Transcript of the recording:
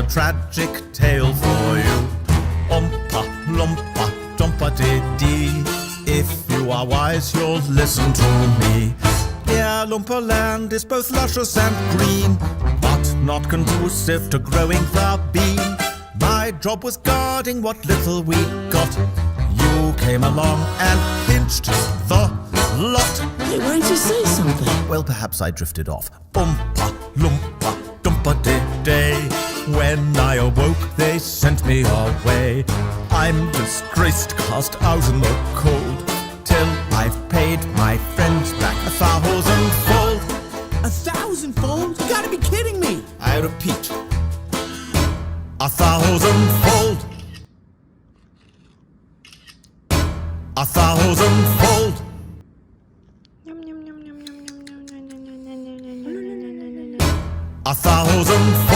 a tragic tale for you. Oompa, loompa, dompa-dee-dee. If you are wise, you'll listen to me. Yeah, Loompa Land is both luscious and green, but not conducive to growing the bean. My job was guarding what little we got. You came along and pinched the lot. Hey, why didn't you say something? Well, perhaps I drifted off. Oompa, loompa, dumpa-dee-day. When I awoke, they sent me away. I'm disgraced, cast out in the cold, till I've paid my friends back 1,000-fold. 1,000-fold? You gotta be kidding me! I repeat, 1,000-fold. 1,000-fold. 1,000-fold.